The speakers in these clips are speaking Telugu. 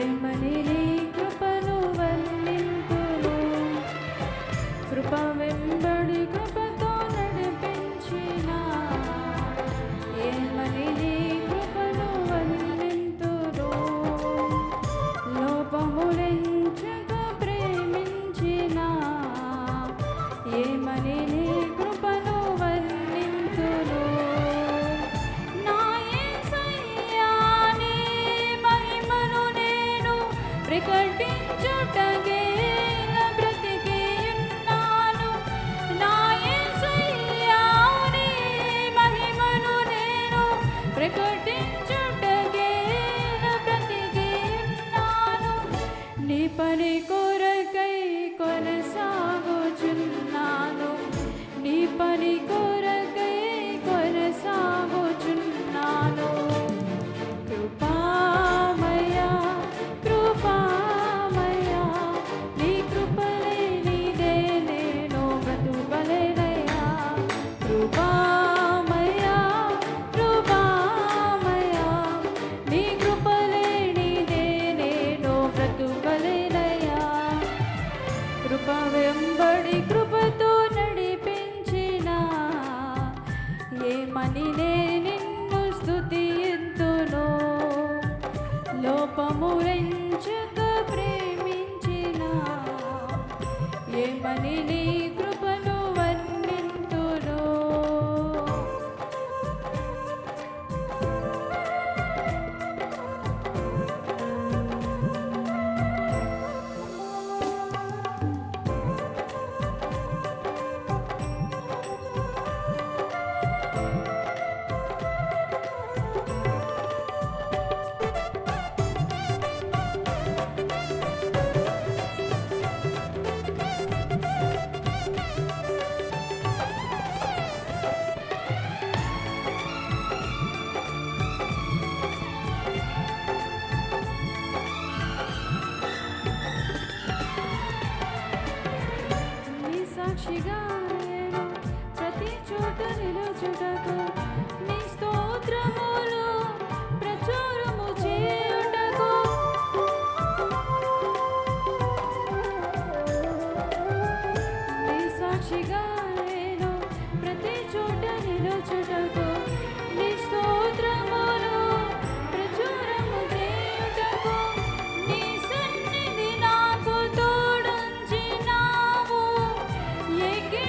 ఏమని నీ కృపను వర్ణింతును. కృప వెంబడి కృపతో నడిపించిన ఏమని నీ కృపను వర్ణింతును. లోపములెంచక ప్రేమించిన ఏమని నీ కృపను వర్ణింతును. నా యేసయ్యా నీ మహిమను నేను ప్రకటించుటకే బ్రతికి ఉన్నాను. నా యేసయ్యా నీ మహిమను నేను ప్రకటించుటకే బ్రతికి ఉన్నాను. నీ పని కొరకై కొనసాగుచున్నాను. నీ పని కొరకై కొనసాగుచున్నాను. కృపామయా కృపామయా నీ కృపలే నీదే నేను బ్రతుకలేనయ్యా. కృపామయా కృపామయా నీ కృపలే నీదే నేను బ్రతుకలేనయ్యా. కృప వెంబడి కృపతో నడిపించిన ఏమని నే నిన్ను స్తుతింతును. లోపములెంచక ప్రేమించిన ఏమని నీ కృపను వర్ణింతును. నీ సాక్షిగా నేను ప్రతి చోట నిలుచుటకు నీ స్తోత్రములు ప్రచురము చేయుటకు నీ సాక్షిగా నేను ప్రతి చోట నిలుచుటకు నీ స్తోత్రములు ప్రచురము చేయుటకు నీ సన్నిధి నాకు తోడుంచినావు. ఎక్కి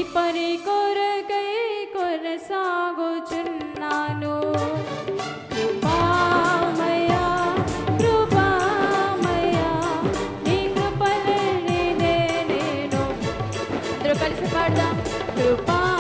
పని కొరకై కొనసాగుచున్నాను. కృపామయా కృపామయా నీ కృపలేనిదే నేను. అందరూ కలిసి పాడదాం. కృపా